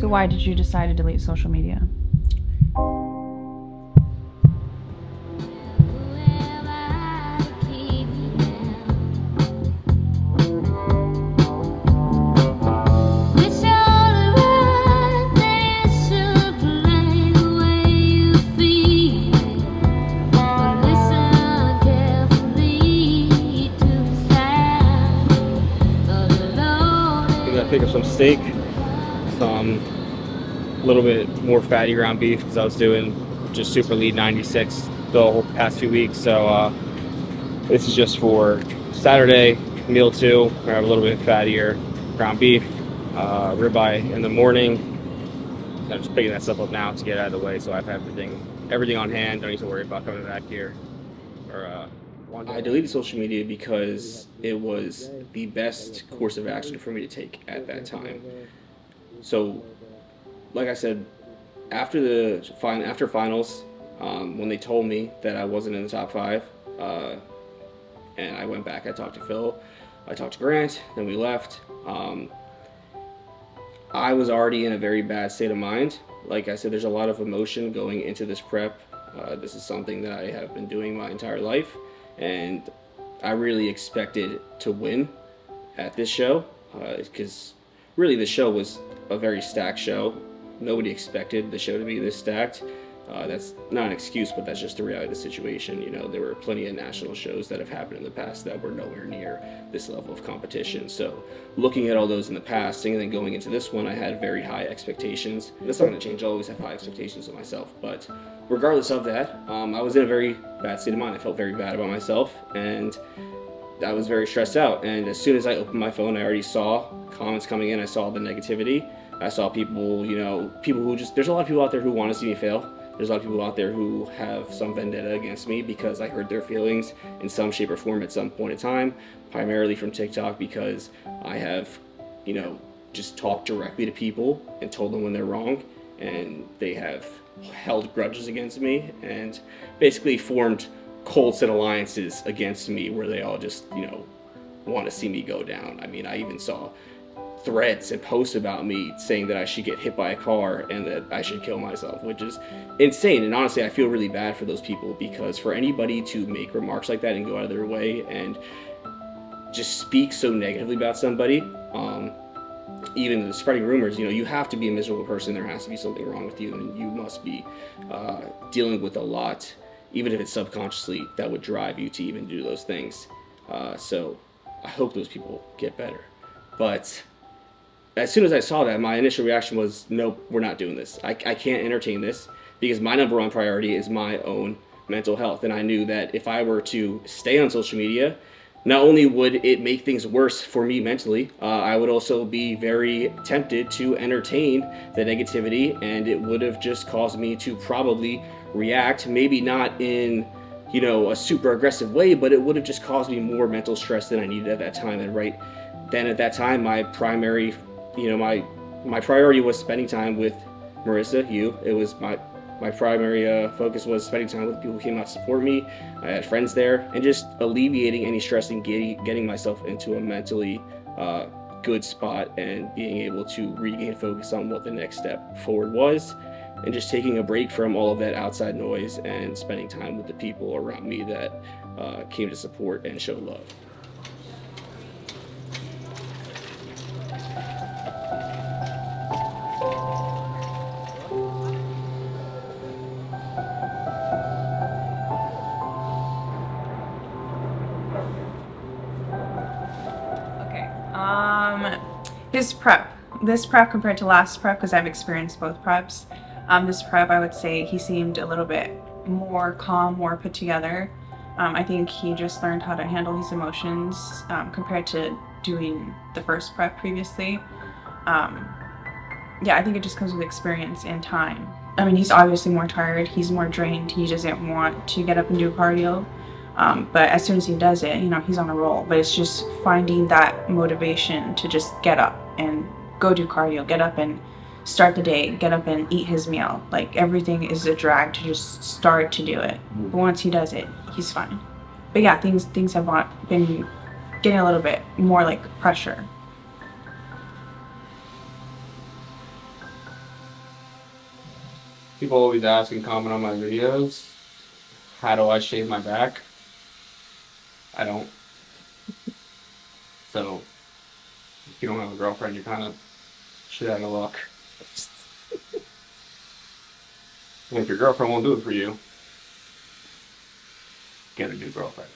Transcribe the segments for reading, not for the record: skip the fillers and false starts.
So why did you decide to delete social media? Pick up some steak, some a little bit more fatty ground beef because I was doing just super lean 96 the whole past few weeks. So this is just for Saturday meal 2. I have a little bit fattier ground beef, ribeye in the morning. I'm just picking that stuff up now to get out of the way, so I have everything on hand. Don't need to worry about coming back here. I deleted social media because it was the best course of action for me to take at that time. So, like I said, after finals, when they told me that I wasn't in the top 5, and I went back, I talked to Phil, I talked to Grant, then we left. I was already in a very bad state of mind. Like I said, there's a lot of emotion going into this prep. This is something that I have been doing my entire life, and I really expected to win at this show, because really the show was a very stacked show. Nobody expected the show to be this stacked. That's not an excuse, but that's just the reality of the situation. You know, there were plenty of national shows that have happened in the past that were nowhere near this level of competition. So looking at all those in the past and then going into this one, I had very high expectations. That's not going to change. I always have high expectations of myself. But regardless of that, I was in a very bad state of mind. I felt very bad about myself, and I was very stressed out. And as soon as I opened my phone, I already saw comments coming in. I saw the negativity. I saw people, people who there's a lot of people out there who want to see me fail. There's a lot of people out there who have some vendetta against me because I hurt their feelings in some shape or form at some point in time, primarily from TikTok, because I have, just talked directly to people and told them when they're wrong, and they have held grudges against me and basically formed cold set alliances against me where they all just, want to see me go down. I mean, I even saw threads and posts about me saying that I should get hit by a car and that I should kill myself, which is insane. And honestly, I feel really bad for those people, because for anybody to make remarks like that and go out of their way and just speak so negatively about somebody, even spreading rumors, you have to be a miserable person. There has to be something wrong with you, and you must be dealing with a lot, even if it's subconsciously, that would drive you to even do those things. So I hope those people get better. But as soon as I saw that, my initial reaction was, nope, we're not doing this. I can't entertain this, because my number one priority is my own mental health. And I knew that if I were to stay on social media, not only would it make things worse for me mentally, I would also be very tempted to entertain the negativity, and it would have just caused me to probably react, maybe not in a super aggressive way, but it would have just caused me more mental stress than I needed at that time. And right then at that time, my primary, my priority was spending time with Marissa, you. It was my primary focus was spending time with people who came out to support me. I had friends there, and just alleviating any stress and getting myself into a mentally good spot and being able to regain focus on what the next step forward was, and just taking a break from all of that outside noise and spending time with the people around me that came to support and show love. This prep compared to last prep, because I've experienced both preps, this prep, I would say he seemed a little bit more calm, more put together. I think he just learned how to handle his emotions compared to doing the first prep previously. I think it just comes with experience and time. I mean, he's obviously more tired, he's more drained, he doesn't want to get up and do cardio. But as soon as he does it, he's on a roll. But it's just finding that motivation to just get up and go do cardio, get up and start the day, get up and eat his meal. Like, everything is a drag to just start to do it. But once he does it, he's fine. But yeah, things have been getting a little bit more like pressure. People always ask and comment on my videos, how do I shave my back? I don't. So, if you don't have a girlfriend, you're kind of shit out of luck. And if your girlfriend won't do it for you, get a new girlfriend.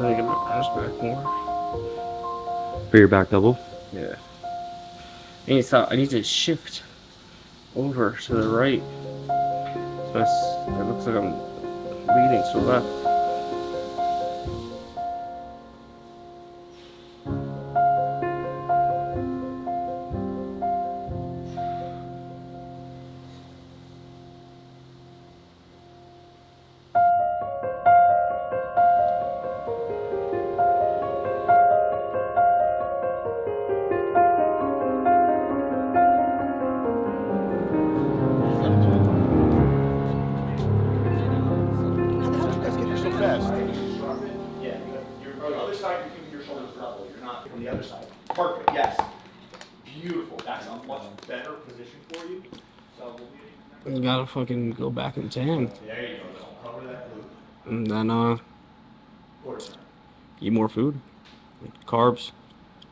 I get my ass back more. For your back double? Yeah. I need to shift over to the right. So it looks like I'm leaning to the left. How the hell did you guys get here so fast? Yeah, you're on the other side, you're keeping your shoulders level. You're not from the other side. Perfect, yes. Beautiful. That's a much better position for you. So we'll be. You gotta fucking go back and tan. There you go. Don't cover that glute. And then, Quarter turn. eat more food. Carbs.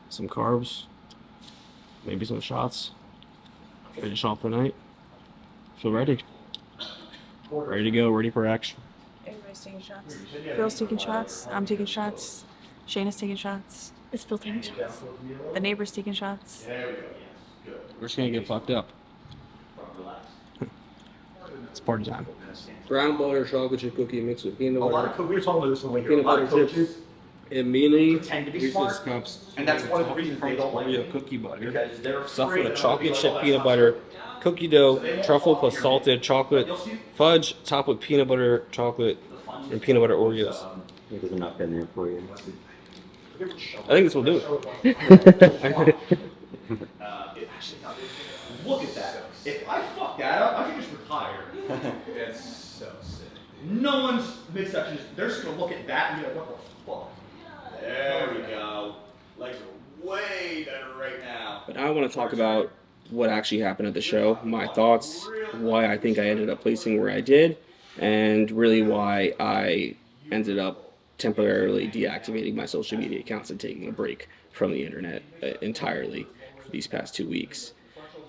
Some carbs. Maybe some shots. Finish off the night. Feel ready. Ready to go, ready for action. Everybody's taking shots. Phil's taking shots. I'm taking shots. Shayna's taking shots. Is Phil taking shots? The neighbor's taking shots. There we go. Yes. Good. We're just gonna get fucked up. Relax. It's party time. Brown butter chocolate chip cookie mixed with peanut A lot butter. of coaches, we were talking about this when we were Peanut a lot of butter chips. coaches Immediately, pretend to be Reese's smart, cups. and that's one of the reasons they don't like Oreo me, cookie butter. because they're Stuffed afraid with a that chocolate other chip people peanut know butter, that's cookie dough, truffle plus salted chocolate, fudge topped with peanut butter, chocolate, and peanut butter Oreos. It is enough in there for you. I think this will do it. Actually, no, look at that. If I fuck that up, I should just retire. That's so sick. No one's midsection, they're just gonna look at that and be like, what the fuck? There we go. Legs are way better right now. But I want to talk about what actually happened at the show, my thoughts, why I think I ended up placing where I did, and really why I ended up temporarily deactivating my social media accounts and taking a break from the internet entirely for these past 2 weeks.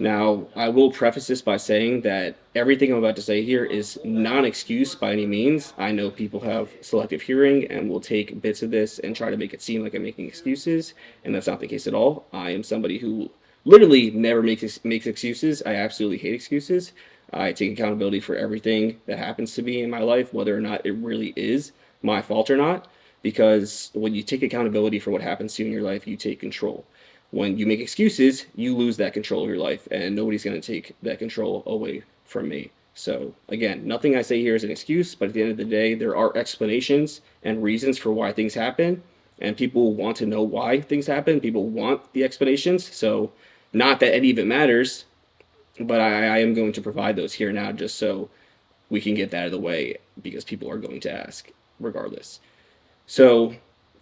Now, I will preface this by saying that everything I'm about to say here is not an excuse by any means. I know people have selective hearing and will take bits of this and try to make it seem like I'm making excuses, and that's not the case at all. I am somebody who literally never makes excuses. I absolutely hate excuses. I take accountability for everything that happens to me in my life, whether or not it really is my fault or not, because when you take accountability for what happens to you in your life, you take control. When you make excuses, you lose that control of your life, and nobody's going to take that control away from me. So, again, nothing I say here is an excuse, but at the end of the day, there are explanations and reasons for why things happen, and people want to know why things happen. People want the explanations, so not that any of it matters, but I am going to provide those here now just so we can get that out of the way, because people are going to ask regardless. So,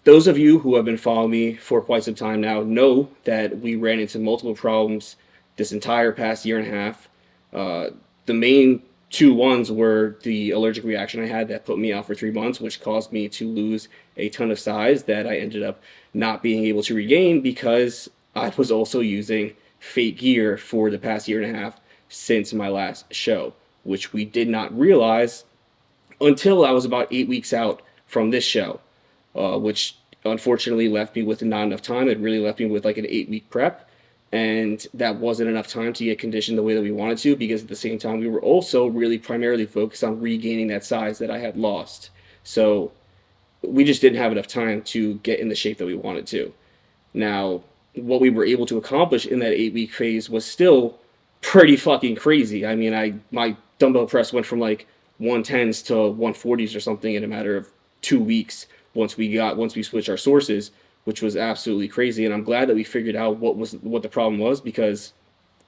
those of you who have been following me for quite some time now know that we ran into multiple problems this entire past year and a half. The main two ones were the allergic reaction I had that put me out for 3 months, which caused me to lose a ton of size that I ended up not being able to regain because I was also using fake gear for the past year and a half since my last show, which we did not realize until I was about 8 weeks out from this show. Which unfortunately left me with not enough time. It really left me with like an 8-week prep, and that wasn't enough time to get conditioned the way that we wanted to, because at the same time we were also really primarily focused on regaining that size that I had lost. So we just didn't have enough time to get in the shape that we wanted to. Now, what we were able to accomplish in that 8-week phase was still pretty fucking crazy. I mean, my dumbbell press went from like 110s to 140s or something in a matter of 2 weeks once we switched our sources, which was absolutely crazy. And I'm glad that we figured out what the problem was, because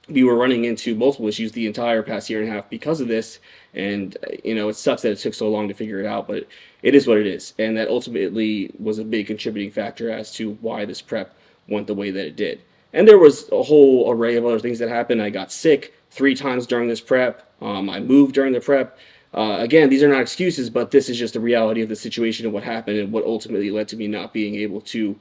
we were running into multiple issues the entire past year and a half because of this. And it sucks that it took so long to figure it out, but it is what it is. And that ultimately was a big contributing factor as to why this prep went the way that it did. And there was a whole array of other things that happened. I got sick 3 times during this prep. I moved during the prep. Again, these are not excuses, but this is just the reality of the situation and what happened, and what ultimately led to me not being able to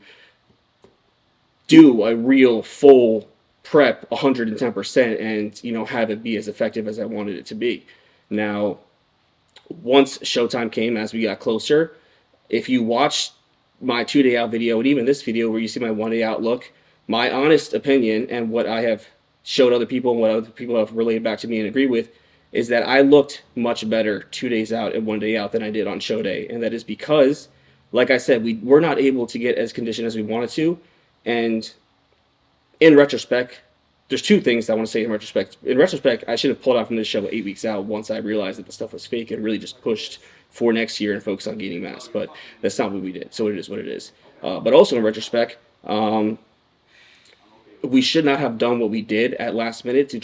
do a real full prep 110% and have it be as effective as I wanted it to be. Now, once showtime came, as we got closer, if you watch my 2-day out video and even this video where you see my 1-day out look, my honest opinion and what I have showed other people and what other people have relayed back to me and agree with is that I looked much better 2 days out and 1 day out than I did on show day. And that is because, like I said, we were not able to get as conditioned as we wanted to. And in retrospect, there's 2 things I want to say in retrospect. In retrospect, I should have pulled out from this show 8 weeks out once I realized that the stuff was fake and really just pushed for next year and focused on gaining mass. But that's not what we did. So it is what it is. But also in retrospect, we should not have done what we did at last minute to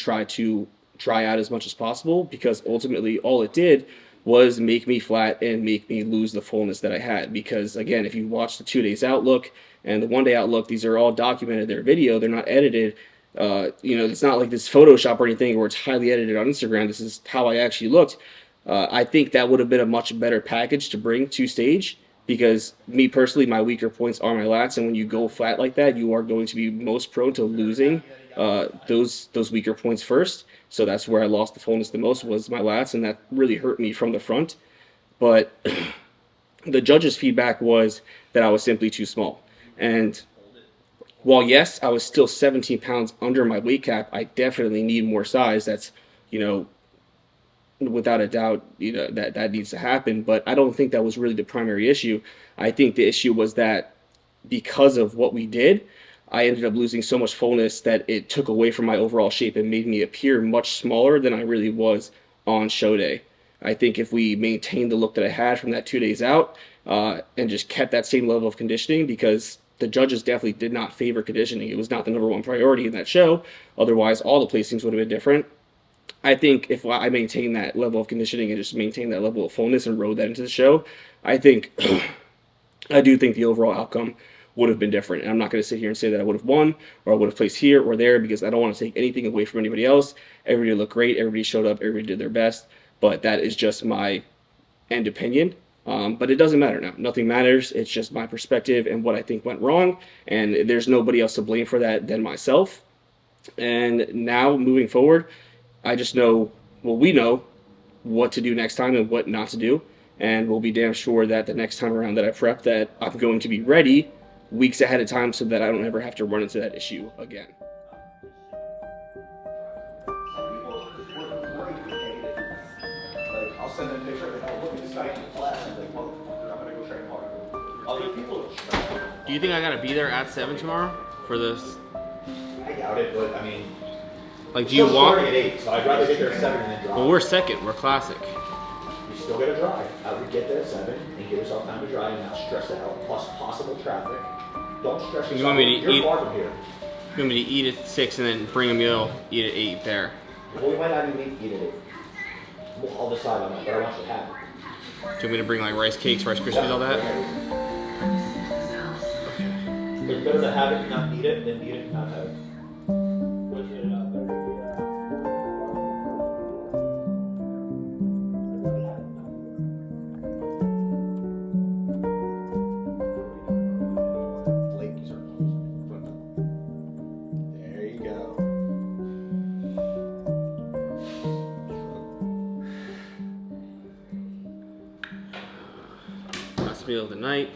try out as much as possible, because ultimately all it did was make me flat and make me lose the fullness that I had. Because again, if you watch the 2 days outlook and the 1 day outlook, these are all documented. They're video. They're not edited. It's not like this Photoshop or anything where it's highly edited on Instagram. This is how I actually looked. I think that would have been a much better package to bring to stage, because me personally, my weaker points are my lats, and when you go flat like that, you are going to be most prone to losing those weaker points first. So that's where I lost the fullness the most, was my lats, and that really hurt me from the front. But the judges' feedback was that I was simply too small. And while yes, I was still 17 pounds under my weight cap, I definitely need more size. That's, without a doubt, that needs to happen. But I don't think that was really the primary issue. I think the issue was that because of what we did, I ended up losing so much fullness that it took away from my overall shape and made me appear much smaller than I really was on show day. I think if we maintained the look that I had from that 2 days out and just kept that same level of conditioning, because the judges definitely did not favor conditioning. It was not the #1 priority in that show. Otherwise, all the placings would have been different. I think if I maintain that level of conditioning and just maintain that level of fullness and rode that into the show, I do think the overall outcome would have been different. And I'm not going to sit here and say that I would have won or I would have placed here or there, because I don't want to take anything away from anybody else. Everybody looked great. Everybody showed up. Everybody did their best. But that is just my end opinion. But it doesn't matter now. Nothing matters. It's just my perspective and what I think went wrong. And there's nobody else to blame for that than myself. And now moving forward, I just know, we know what to do next time and what not to do. And we'll be damn sure that the next time around that I prep, that I'm going to be ready weeks ahead of time so that I don't ever have to run into that issue again. I'll send them a picture of it. I'll look at this guy in class and like, well, I'm gonna go train hard. Other people Do you think I gotta be there at 7 tomorrow for this? I doubt it, but I mean, Like, do you walk? At 8, so I'd rather get there at 7 and then drive. Well, we're second. We're classic. You still gotta drive. I would get there at 7 and give yourself time to drive and not stress it out. Plus possible traffic. Don't stress yourself. You want me to You're eat? far from here. You want me to eat at 6 and then bring a meal, eat at 8 there? Well, we might not even eat at 8. I'll decide on that, but I want you to have it. Do you want me to bring like rice cakes, Rice Krispies, all that? It's better to have it and not eat it than eat it and not have it. There you go. Last meal of the night.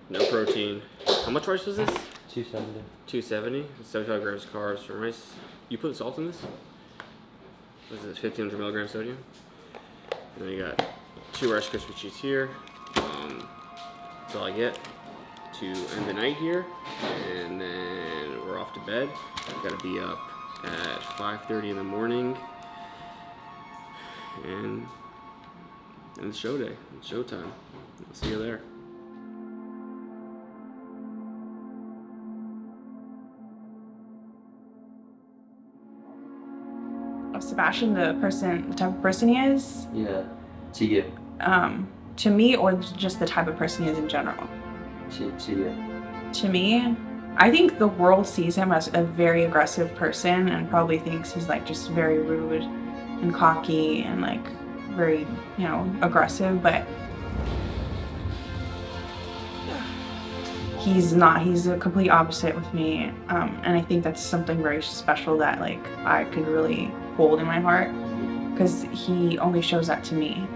No protein. How much rice was this? 270. 270. 75 grams of carbs for rice. You put salt in this? What is this? 1500 milligrams sodium. And then you got 2 Rice Krispie treats here. That's all I get to end the night here. And then we're off to bed. I've got to be up at 5:30 in the morning. and it's show day. It's showtime. I'll see you there. Sebastian, the type of person he is, Yeah. To you. to me, or just the type of person he is in general? To you. To me, I think the world sees him as a very aggressive person and probably thinks he's like just very rude and cocky and like very, you know, aggressive, but he's not. He's a complete opposite with me, and I think that's something very special that like I could really hold in my heart, because he only shows that to me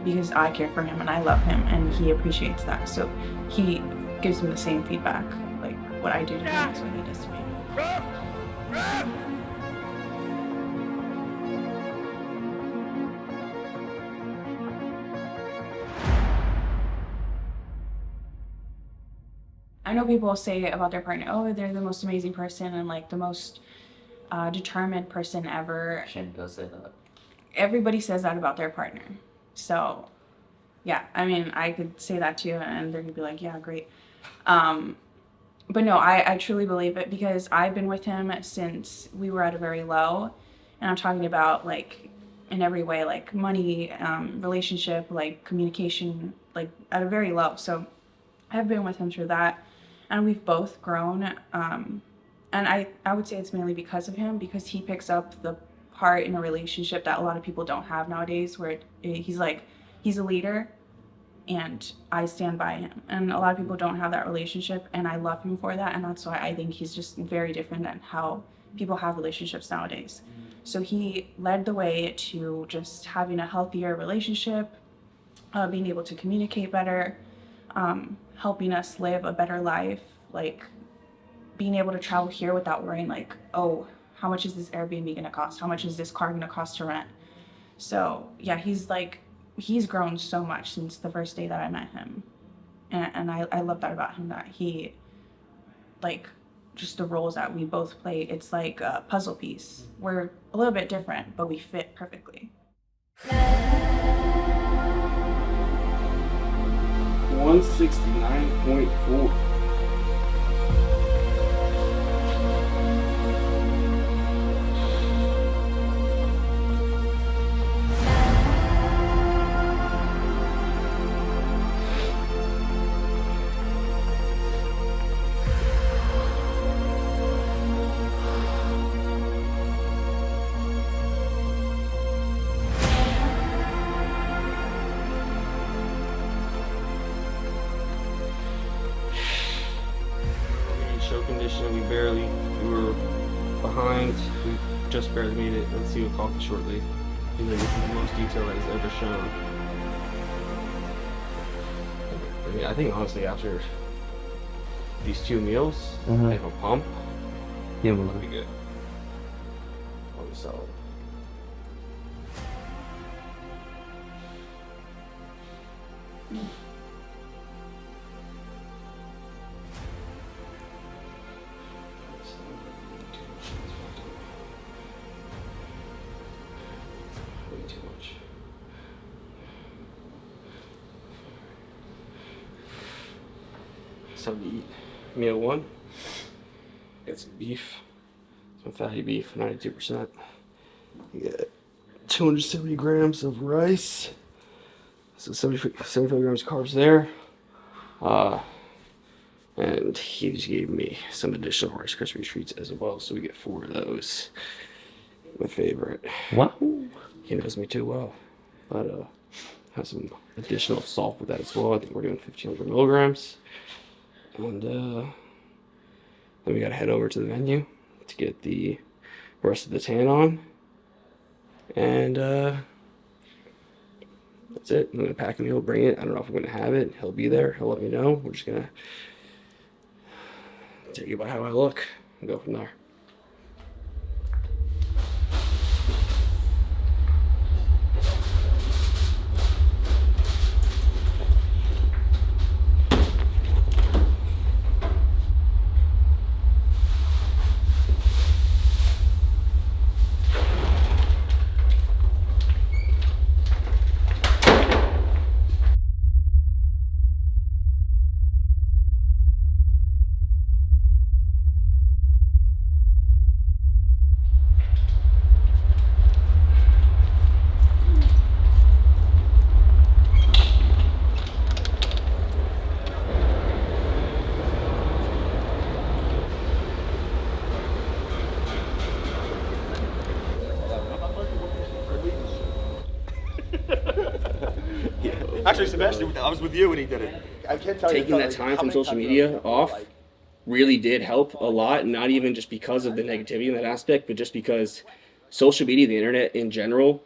because I care for him and I love him and he appreciates that, so he gives me the same feedback, like what I do to him is what he does to me. I know people say about their partner, oh, they're the most amazing person and like the most determined person ever. Shane does say that. Everybody says that about their partner. So, yeah, I mean, I could say that too, and they're gonna be like, yeah, great. But no, I truly believe it, because I've been with him since we were at a very low, and I'm talking about like in every way, like money, relationship, like communication, like at a very low. So I've been with him through that, and we've both grown. And I would say it's mainly because of him, because he picks up the part in a relationship that a lot of people don't have nowadays, where he's a leader and I stand by him, and a lot of people don't have that relationship, and I love him for that, and that's why I think he's just very different than how people have relationships nowadays. So he led the way to just having a healthier relationship, being able to communicate better, helping us live a better life, like being able to travel here without worrying like, oh, how much is this Airbnb gonna cost? How much is this car gonna cost to rent? So yeah, he's grown so much since the first day that I met him. And I love that about him, that he, like, just the roles that we both play, it's like a puzzle piece. We're a little bit different, but we fit perfectly. 169.4. Show condition, we were behind, we just barely made it. Let's see what coffee shortly. I think this is the most detail that is ever shown. I mean, I think honestly after these 2 meals, I have a pump, Yeah, it'll be good. I'll be solid. Way too much. It's time to eat. Meal 1. Got some beef. Some fatty beef, 92%. You get 270 grams of rice. So 75 grams of carbs there. And he just gave me some additional Rice Krispie treats as well, so we get 4 of those. My favorite. Wow. He knows me too well. But have some additional salt with that as well. I think we're doing 1,500 milligrams. And then we gotta head over to the venue to get the rest of the tan on. And that's it. I'm gonna pack a meal, bring it. I don't know if I'm gonna have it. He'll be there. He'll let me know. We're just gonna take it by how I look and go from there. Actually, Sebastian, I was with you when he did it. I can't tell you. Taking that time from social media off really did help a lot, not even just because of the negativity in that aspect, but just because social media, the internet in general,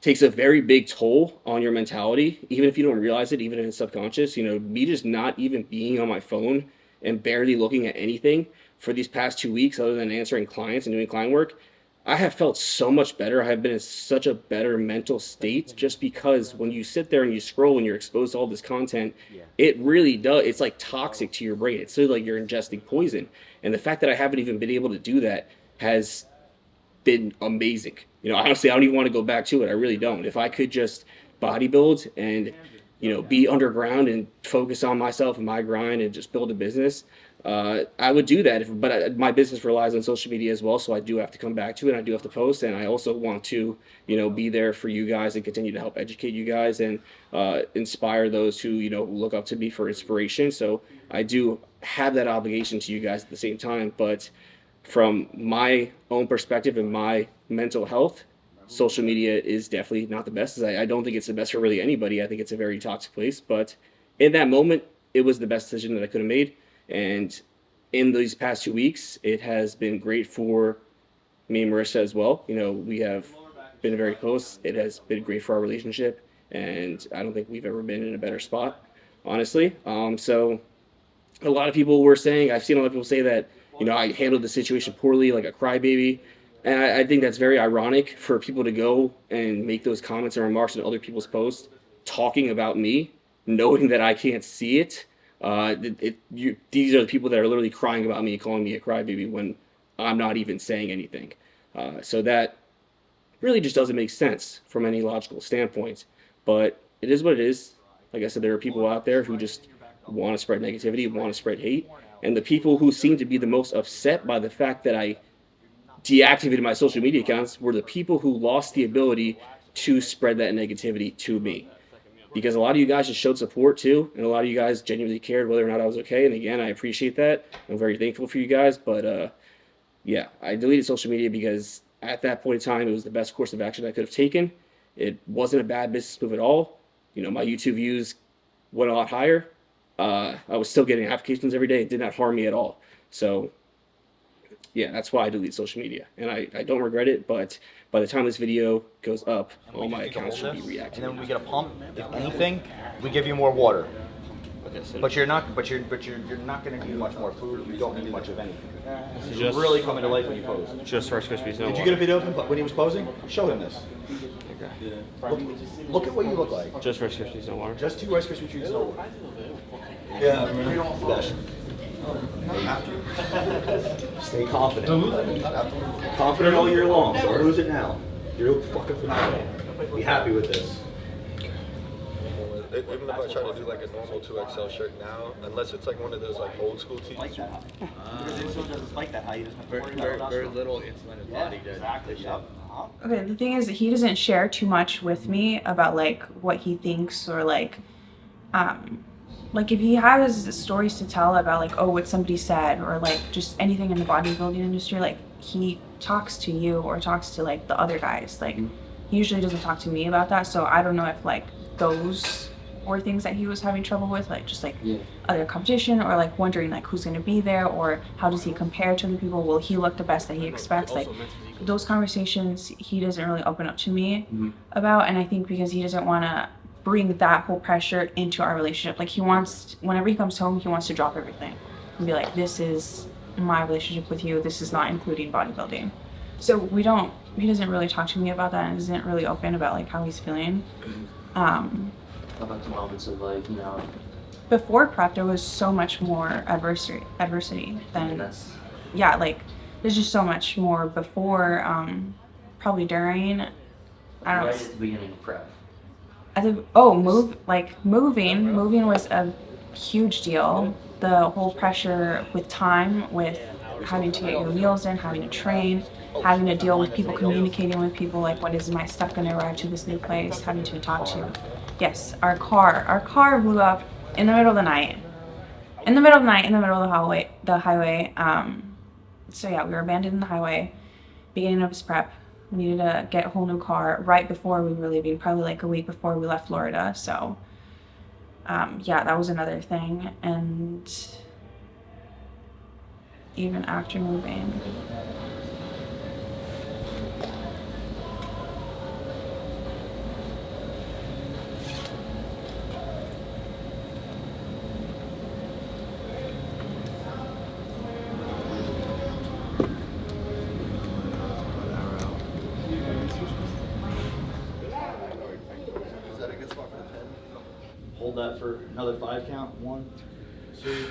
takes a very big toll on your mentality, even if you don't realize it, even if it's subconscious. You know, me just not even being on my phone and barely looking at anything for these past 2 weeks, other than answering clients and doing client work, I have felt so much better. I have been in such a better mental state, just because when you sit there and you scroll and you're exposed to all this content, it really does. It's like toxic to your brain. It's sort of like you're ingesting poison. And the fact that I haven't even been able to do that has been amazing. You know, honestly, I don't even want to go back to it. I really don't. If I could just bodybuild and, you know, be underground and focus on myself and my grind and just build a business, I would do that. But my business relies on social media as well, so I do have to come back to it. And I do have to post, and I also want to, you know, be there for you guys and continue to help educate you guys and inspire those who, you know, look up to me for inspiration. So I do have that obligation to you guys at the same time. But from my own perspective and my mental health, social media is definitely not the best. I don't think it's the best for really anybody. I think it's a very toxic place. But in that moment, it was the best decision that I could have made. And in these past 2 weeks, it has been great for me and Marissa as well. You know, we have been very close. It has been great for our relationship. And I don't think we've ever been in a better spot, honestly. So a lot of people were saying, I've seen a lot of people say that, you know, I handled the situation poorly, like a crybaby. And I think that's very ironic for people to go and make those comments and remarks in other people's posts talking about me, knowing that I can't see it. These are the people that are literally crying about me, calling me a crybaby when I'm not even saying anything. So that really just doesn't make sense from any logical standpoint. But it is what it is. Like I said, there are people out there who just want to spread negativity, want to spread hate. And the people who seem to be the most upset by the fact that I deactivated my social media accounts were the people who lost the ability to spread that negativity to me. Because a lot of you guys just showed support too, and a lot of you guys genuinely cared whether or not I was okay. And again, I appreciate that. I'm very thankful for you guys. But yeah, I deleted social media because at that point in time, it was the best course of action I could have taken. It wasn't a bad business move at all. You know, my YouTube views went a lot higher. I was still getting applications every day. It did not harm me at all. So yeah, that's why I delete social media. And I don't regret it, but by the time this video goes up, all my accounts should be reactivated. And then we get a pump. If anything, we give you more water. But you're not going to need much more food. You don't need much of anything. You really come into life when you pose. Just Rice Krispies. Did you get a video of him when he was posing? Show him this. Okay. Look at what you look like. Just Rice Krispies, no water. Just 2 Rice Krispie treats, no water. Yeah, You don't flash. Stay confident. Confident all year long. Don't lose it now. You're fucking phenomenal. Be happy with this. even if I try to do like a normal 2XL shirt now, unless it's like one of those like old school tees. Like that. It's like that. How you just have to worry Very, about very little insulin in his body to exactly. to show. Okay, the thing is, he doesn't share too much with me about like what he thinks or like if he has stories to tell about like, oh, what somebody said or like just anything in the bodybuilding industry, like he talks to you or talks to like the other guys. Like he usually doesn't talk to me about that, so I don't know if like those were things that he was having trouble with, like just like other competition or like wondering like who's going to be there or how does he compare to the people, will he look the best that he expects, like those conversations he doesn't really open up to me about. And I think because he doesn't want to bring that whole pressure into our relationship, like he wants, whenever he comes home, he wants to drop everything and be like, this is my relationship with you, this is not including bodybuilding. So he doesn't really talk to me about that and isn't really open about like how he's feeling. How about the moments of like, you know, before prep there was so much more adversity than like there's just so much more before, probably during, I don't know. right at the beginning of prep? I think moving was a huge deal. The whole pressure with time, with having to get your meals in, having to train, having to deal with people, communicating with people, like when is my stuff going to arrive to this new place, having to talk to. Yes, our car blew up in the middle of the night. In the middle of the highway. So yeah, we were abandoned in the highway, beginning of his prep. We needed to get a whole new car right before we were leaving, probably like a week before we left Florida. So Yeah, that was another thing. And even after moving, Is that a good spot for the pen? Hold that for another 5 count. 1, 2.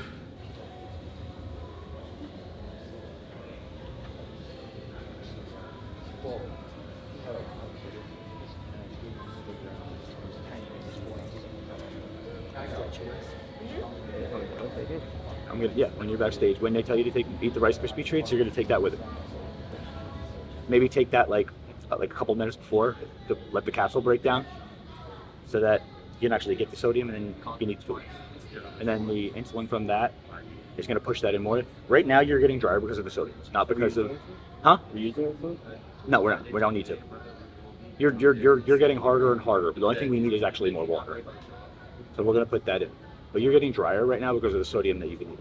I'm gonna, yeah, when you're backstage, when they tell you to eat the Rice Krispie treats, you're gonna take that with it. Maybe take that like a couple minutes before to let the capsule break down, so that you can actually get the sodium and then you can eat the food. And then the insulin from that is gonna push that in more. Right now you're getting drier because of the sodium, not because of, huh? Are you using it? No, we're not. We don't need to. You're getting harder and harder. But the only thing we need is actually more water. So we're gonna put that in. But you're getting drier right now because of the sodium that you can eat,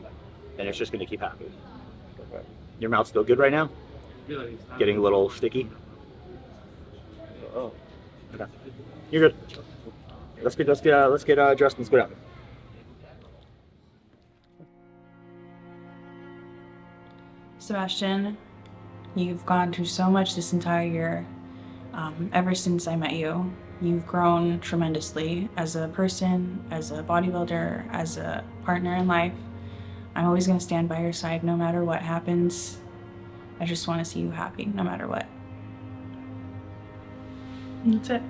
and it's just gonna keep happening. Your mouth's still good right now? Getting a little sticky. Oh. Okay. You're good. Let's get dressed and let's go down. Sebastian, you've gone through so much this entire year. Ever since I met you, you've grown tremendously as a person, as a bodybuilder, as a partner in life. I'm always going to stand by your side no matter what happens. I just want to see you happy no matter what. And that's it.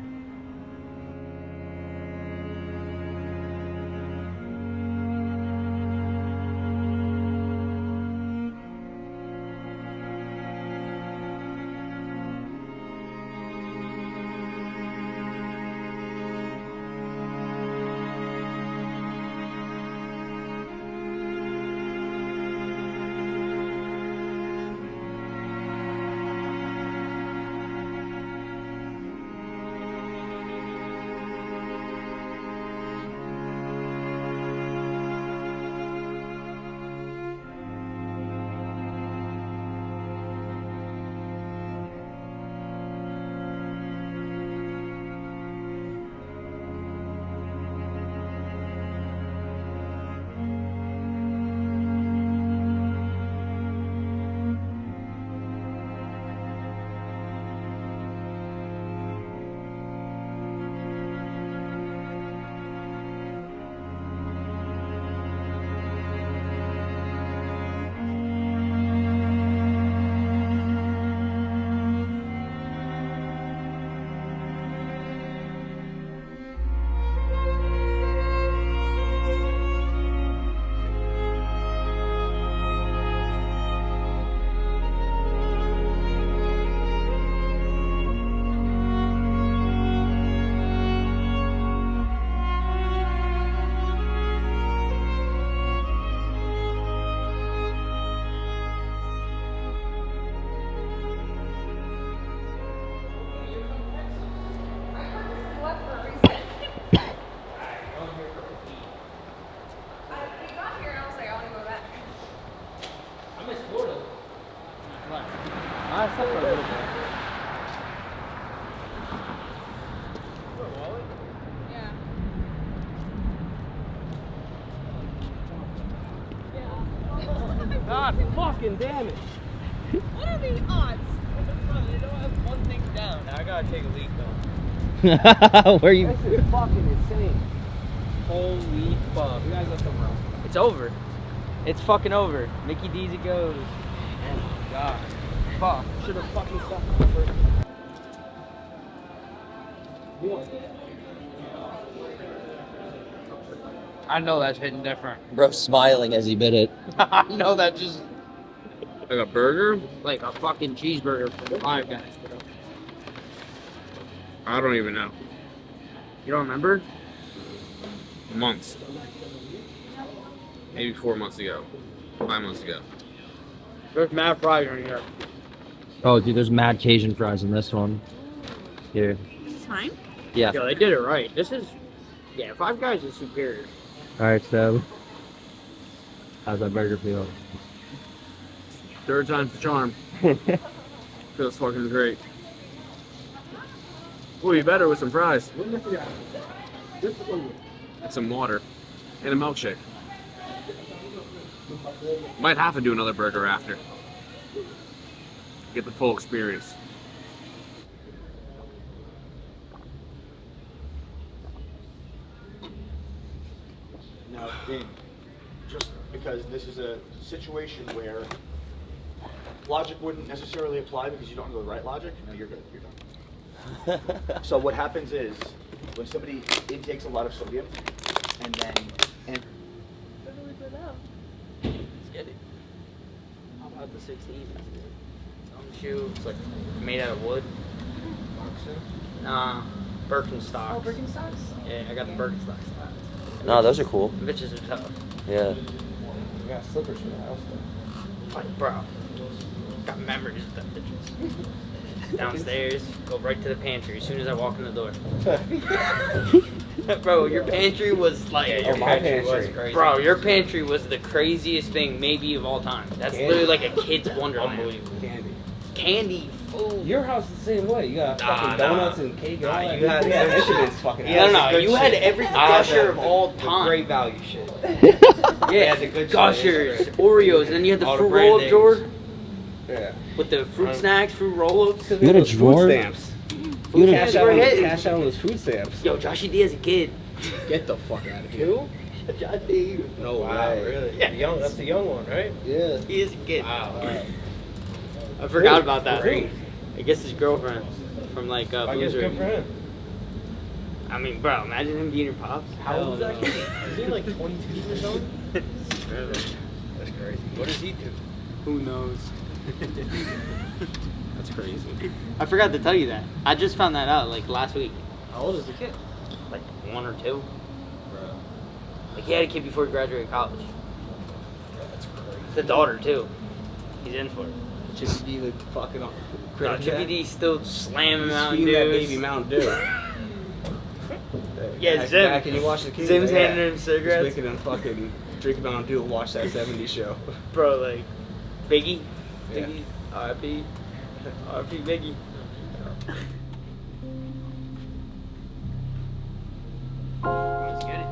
God fucking damn it. What are the odds? They don't have one thing down. Now I gotta take a leak though. Where you? This is fucking insane. Holy fuck. You guys left somewhere else. It's over. It's fucking over. Mickey D's it goes. Oh my god. Fuck. Should have fucking stopped the first. I know that's hitting different. Bro smiling as he bit it. I know that just Like a burger? like a fucking cheeseburger from Five Guys. I don't even know. You don't remember? Months. Maybe 4 months ago. 5 months ago. There's mad fries in here. Oh, dude, there's mad Cajun fries in this one. Here. This is mine? Yeah. Yo, they did it right. This is Yeah, Five Guys is superior. All right, Seb. How's that burger feel? Third time's the charm. Feels fucking great. Will be better with some fries. And some water. And a milkshake. Might have to do another burger after. Get the full experience. Now, Dane, just because this is a situation where logic wouldn't necessarily apply because you don't know the right logic, no, you're good. You're done. So what happens is when somebody intakes a lot of sodium and then Let's get it. How about the 16? Some shoe. It's like made out of wood. Nah, Birkenstocks. Oh, Birkenstocks? Yeah, I got the Birkenstocks. No, those are cool. Bitches are tough. Yeah. We got slippers for the house though. Like, bro, got memories of them bitches. Downstairs, go right to the pantry as soon as I walk in the door. Bro, your pantry was like, your pantry was crazy. Bro, your pantry was the craziest thing maybe of all time. That's literally like a kid's wonderland. Unbelievable candy. Candy, food. Your house is the same way. You got fucking donuts and cake and all that. you had that shit is fucking. No, you had every gusher of all time. Great value shit. Yeah, the good gushers, Oreos, and then you had the All the fruit brand roll-up names. drawer Yeah. with the fruit snacks, fruit roll-ups. You had a drawer? Food stamps. Food Cash stamps out, were on, hitting. cash out on those food stamps. Yo, Joshy D as a kid. Get the fuck out of here. Josh D. No way. Really? Yeah. That's the young one, right? Yeah. He is a kid. Wow. I forgot about that. Great. I guess his girlfriend from like I guess Boozer. good for him. I mean, bro, imagine him being your pops. How old is that kid? Is he like 22 or something? That's crazy. What does he do? Who knows? That's crazy. I forgot to tell you that. I just found that out like last week. How old is the kid? Like 1 or 2. Like he had a kid before he graduated college. That's crazy. The daughter too. He's in for it. Just be the fucking No, Chippy D's still slamming Mountain Feeding that Dews. baby Mountain Dew. Yeah, Zim. Can you watch the kids? Zim's Yeah. handing him cigarettes. Just making them fucking drink Mountain Dew and watch that 70s show. Bro, like Biggie. Yeah. Biggie. R.I.P. R.I.P. Biggie. Let's get it.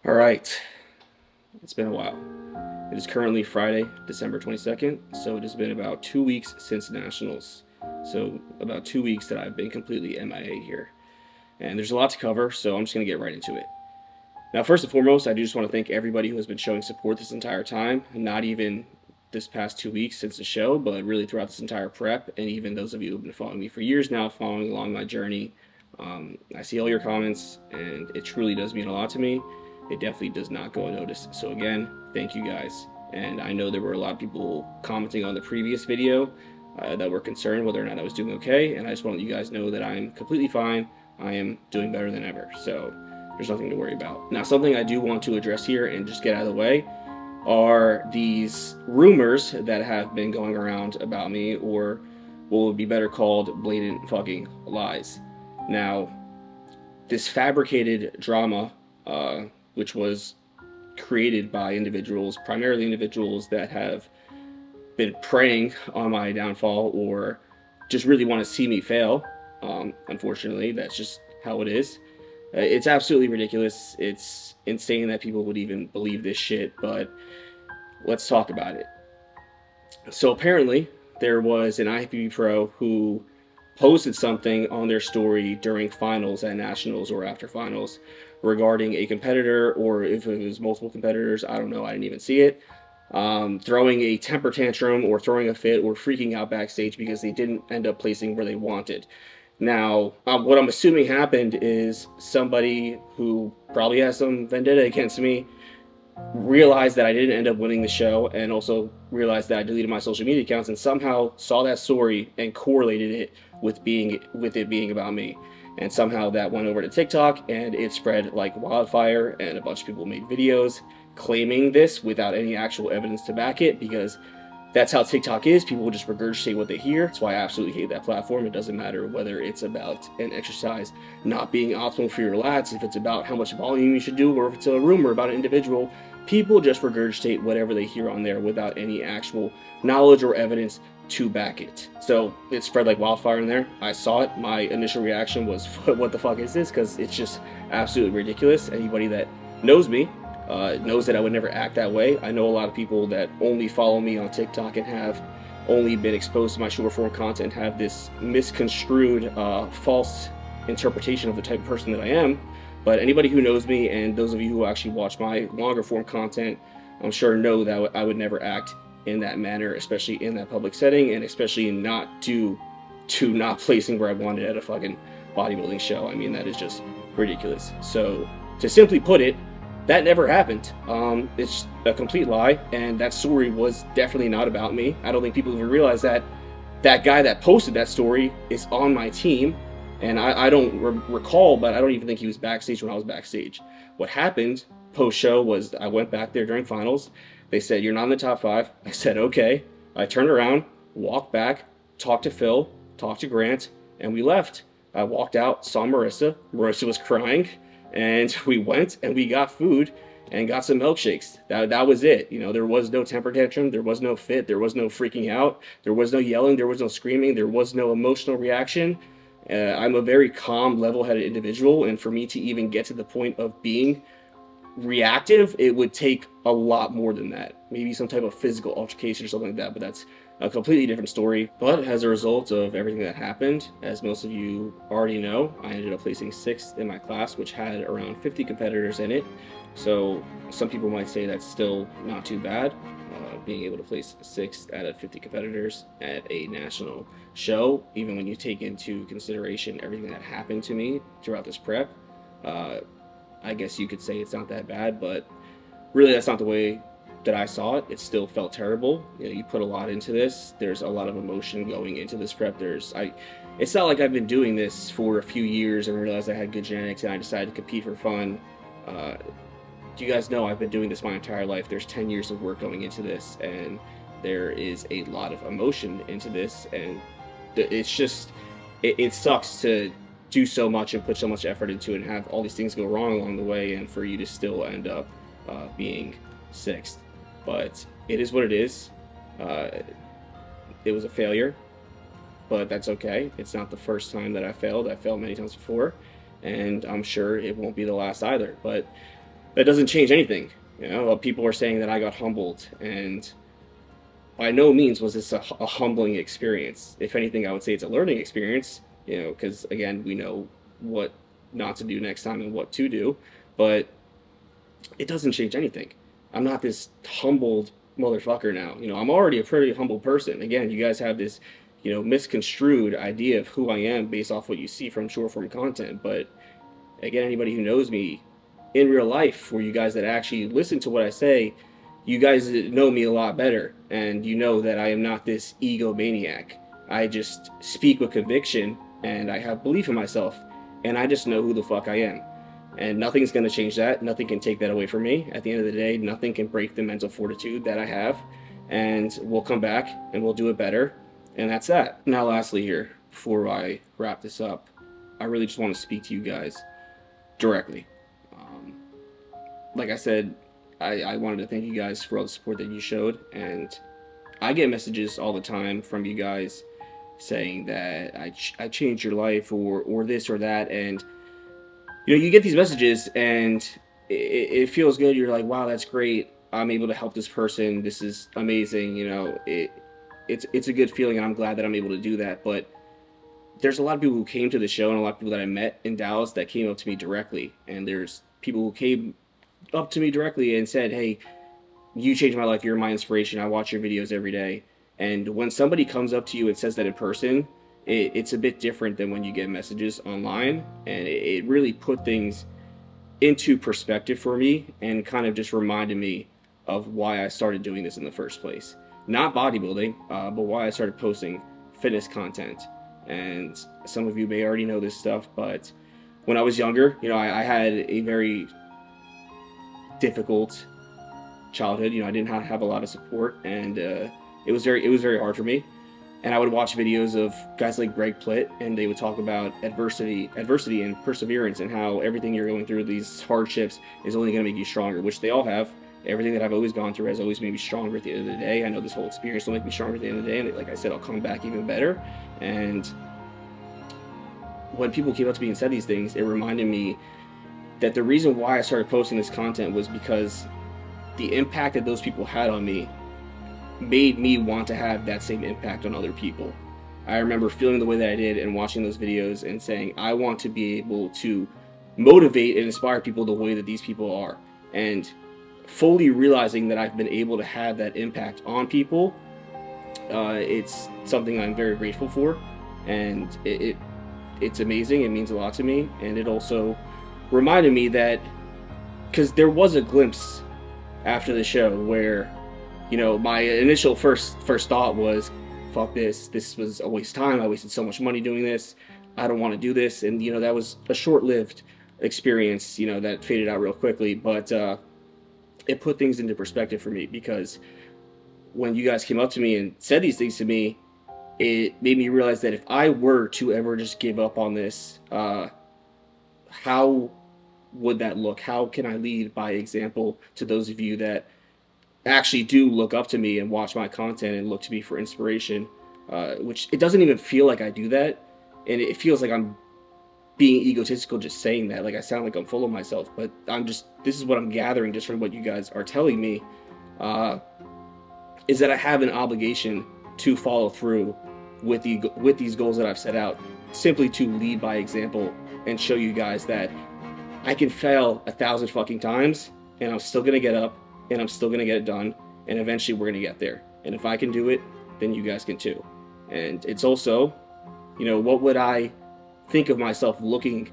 All right. It's been a while. It is currently Friday, December 22nd, so it has been about 2 weeks since Nationals. So about 2 weeks that I've been completely MIA here. And there's a lot to cover, so I'm just going to get right into it. Now, first and foremost, I do just want to thank everybody who has been showing support this entire time, not even this past 2 weeks since the show, but really throughout this entire prep, and even those of you who have been following me for years now, following along my journey. I see all your comments, and it truly does mean a lot to me. It definitely does not go unnoticed. So again, thank you guys. And I know there were a lot of people commenting on the previous video that were concerned whether or not I was doing okay, and I just want to let you guys know that I'm completely fine. I am doing better than ever, so there's nothing to worry about. Now, something I do want to address here and just get out of the way are these rumors that have been going around about me, or what would be better called blatant fucking lies. Now, this fabricated drama, which was created by individuals, primarily individuals that have been preying on my downfall or just really want to see me fail. Unfortunately, that's just how it is. It's absolutely ridiculous. It's insane that people would even believe this shit, but let's talk about it. So apparently there was an IFBB pro who posted something on their story during finals at nationals or after finals regarding a competitor, or if it was multiple competitors, I don't know, I didn't even see it, throwing a temper tantrum or throwing a fit or freaking out backstage because they didn't end up placing where they wanted. Now, what I'm assuming happened is somebody who probably has some vendetta against me realized that I didn't end up winning the show, and also realized that I deleted my social media accounts, and somehow saw that story and correlated it with it being about me. And somehow that went over to TikTok and it spread like wildfire, and a bunch of people made videos claiming this without any actual evidence to back it, because that's how TikTok is. People will just regurgitate what they hear. That's why I absolutely hate that platform. It doesn't matter whether it's about an exercise not being optimal for your lats, if it's about how much volume you should do, or if it's a rumor about an individual. People just regurgitate whatever they hear on there without any actual knowledge or evidence to back it. So it spread like wildfire in there. I saw it. My initial reaction was, what the fuck is this? Because it's just absolutely ridiculous. Anybody that knows me knows that I would never act that way. I know a lot of people that only follow me on TikTok and have only been exposed to my short form content have this misconstrued, false interpretation of the type of person that I am. But anybody who knows me, and those of you who actually watch my longer form content, I'm sure know that I would never act in that manner, especially in that public setting, and especially not to not placing where I wanted at a fucking bodybuilding show. I mean, that is just ridiculous. So to simply put it, that never happened. It's a complete lie, and that story was definitely not about me. I don't think people even realize that that guy that posted that story is on my team. And I don't recall, but I don't even think he was backstage when I was backstage. What happened post-show was I went back there during finals. They said, "You're not in the top 5. I said, okay. I turned around, walked back, talked to Phil, talked to Grant, and we left. I walked out, saw Marissa. Marissa was crying, and we went and we got food and got some milkshakes. That was it. You know, there was no temper tantrum. There was no fit. There was no freaking out. There was no yelling. There was no screaming. There was no emotional reaction. I'm a very calm, level-headed individual, and for me to even get to the point of being reactive, it would take a lot more than that. Maybe some type of physical altercation or something like that, but that's a completely different story. But as a result of everything that happened, as most of you already know, I ended up placing 6th in my class, which had around 50 competitors in it. So some people might say that's still not too bad, being able to place 6th out of 50 competitors at a national show, even when you take into consideration everything that happened to me throughout this prep. I guess you could say it's not that bad, but really that's not the way that I saw it. It still felt terrible. You know, you put a lot into this. There's a lot of emotion going into this prep. It's not like I've been doing this for a few years and realized I had good genetics and I decided to compete for fun. You guys know I've been doing this my entire life. There's 10 years of work going into this, and there is a lot of emotion into this, and it's just, it sucks to do so much and put so much effort into it and have all these things go wrong along the way, and for you to still end up being 6th. But it is what it is. It was a failure, but that's okay. It's not the first time that I failed. I failed many times before, and I'm sure it won't be the last either. But that doesn't change anything. You know, people are saying that I got humbled, and by no means was this a humbling experience. If anything, I would say it's a learning experience, you know, because again, we know what not to do next time and what to do, but it doesn't change anything. I'm not this humbled motherfucker now. You know, I'm already a pretty humble person. Again, you guys have this, you know, misconstrued idea of who I am based off what you see from short form content. But again, anybody who knows me in real life, for you guys that actually listen to what I say, you guys know me a lot better, and you know that I am not this egomaniac. I just speak with conviction, and I have belief in myself, and I just know who the fuck I am. And nothing's going to change that. Nothing can take that away from me. At the end of the day, nothing can break the mental fortitude that I have, and we'll come back and we'll do it better, and that's that. Now lastly here, before I wrap this up, I really just want to speak to you guys directly. Like I said, I wanted to thank you guys for all the support that you showed, and I get messages all the time from you guys saying that I changed your life or this or that, and you know, you get these messages and it feels good. You're like, wow, that's great. I'm able to help this person. This is amazing. You know, it's a good feeling, and I'm glad that I'm able to do that. But there's a lot of people who came to the show, and a lot of people that I met in Dallas that came up to me directly. And there's people who came up to me directly and said, hey, you changed my life. You're my inspiration. I watch your videos every day. And when somebody comes up to you and says that in person, it's a bit different than when you get messages online. And it really put things into perspective for me and kind of just reminded me of why I started doing this in the first place. Not bodybuilding, but why I started posting fitness content. And some of you may already know this stuff, but when I was younger, you know, I had a very difficult childhood. You know, I didn't have a lot of support, and it was very hard for me. And I would watch videos of guys like Greg Plitt, and they would talk about adversity and perseverance, and how everything you're going through, these hardships, is only going to make you stronger, which they all have. Everything that I've always gone through has always made me stronger at the end of the day. I know this whole experience will make me stronger at the end of the day, and like I said, I'll come back even better. And when people came up to me and said these things, it reminded me that the reason why I started posting this content was because the impact that those people had on me made me want to have that same impact on other people. I remember feeling the way that I did and watching those videos and saying, I want to be able to motivate and inspire people the way that these people are. And fully realizing that I've been able to have that impact on people, it's something I'm very grateful for, and it's amazing. It means a lot to me. And it also reminded me that, because there was a glimpse after the show where, you know, my initial first thought was, fuck this was a waste of time. I wasted so much money doing this. I don't want to do this. And, you know, that was a short-lived experience, you know, that faded out real quickly. But it put things into perspective for me, because when you guys came up to me and said these things to me, it made me realize that if I were to ever just give up on this, how would that look? How can I lead by example to those of you that actually do look up to me and watch my content and look to me for inspiration? Which it doesn't even feel like I do that, and it feels like I'm being egotistical just saying that. Like, I sound like I'm full of myself, but this is what I'm gathering just from what you guys are telling me, is that I have an obligation to follow through with these goals that I've set out, simply to lead by example and show you guys that I can fail 1,000 fucking times, and I'm still gonna get up, and I'm still gonna get it done, and eventually we're gonna get there. And if I can do it, then you guys can too. And it's also, you know, what would I think of myself looking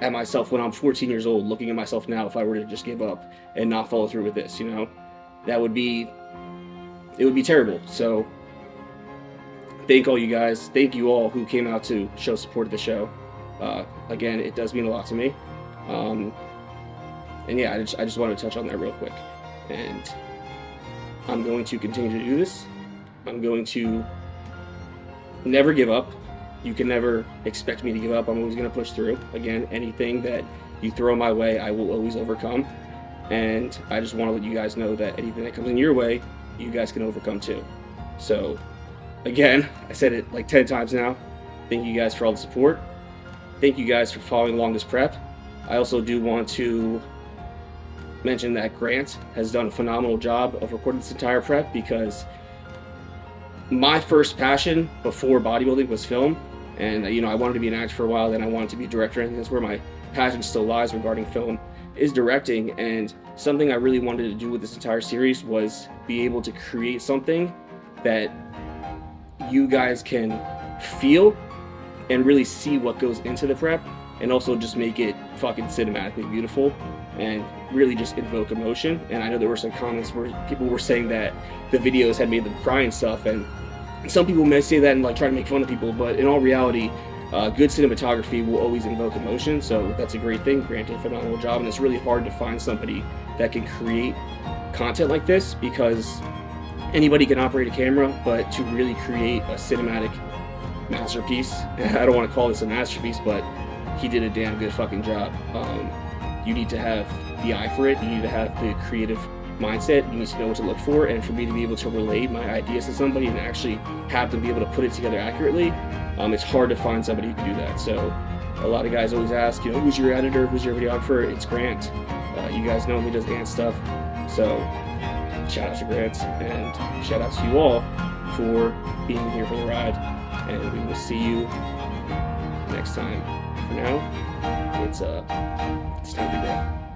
at myself when I'm 14 years old, looking at myself now, if I were to just give up and not follow through with this? You know, it would be terrible. So thank all you guys. Thank you all who came out to show support of the show. Again, it does mean a lot to me. And yeah, I just wanted to touch on that real quick. And I'm going to continue to do this. I'm going to never give up. You can never expect me to give up. I'm always going to push through. Again, anything that you throw my way, I will always overcome. And I just want to let you guys know that anything that comes in your way, you guys can overcome too. So again, I said it like 10 times now. Thank you guys for all the support. Thank you guys for following along this prep. I also do want to mention that Grant has done a phenomenal job of recording this entire prep, because my first passion before bodybuilding was film. And you know, I wanted to be an actor for a while, then I wanted to be a director, and that's where my passion still lies regarding film, is directing. And something I really wanted to do with this entire series was be able to create something that you guys can feel and really see what goes into the prep, and also just make it fucking cinematically beautiful and really just invoke emotion. And I know there were some comments where people were saying that the videos had made them cry and stuff, and some people may say that and like try to make fun of people, but in all reality, good cinematography will always invoke emotion. So that's a great thing. Grant did a phenomenal job, and it's really hard to find somebody that can create content like this, because anybody can operate a camera, but to really create a cinematic masterpiece, I don't want to call this a masterpiece, but he did a damn good fucking job. You need to have the eye for it. You need to have the creative mindset. You need to know what to look for. And for me to be able to relate my ideas to somebody and actually have them be able to put it together accurately, it's hard to find somebody who can do that. So A lot of guys always ask, you know, who's your editor, who's your videographer? It's Grant. You guys know he does Ant stuff. So shout out to Grant, and shout out to you all for being here for the ride. And we will see you next time. For now, it's time to be great.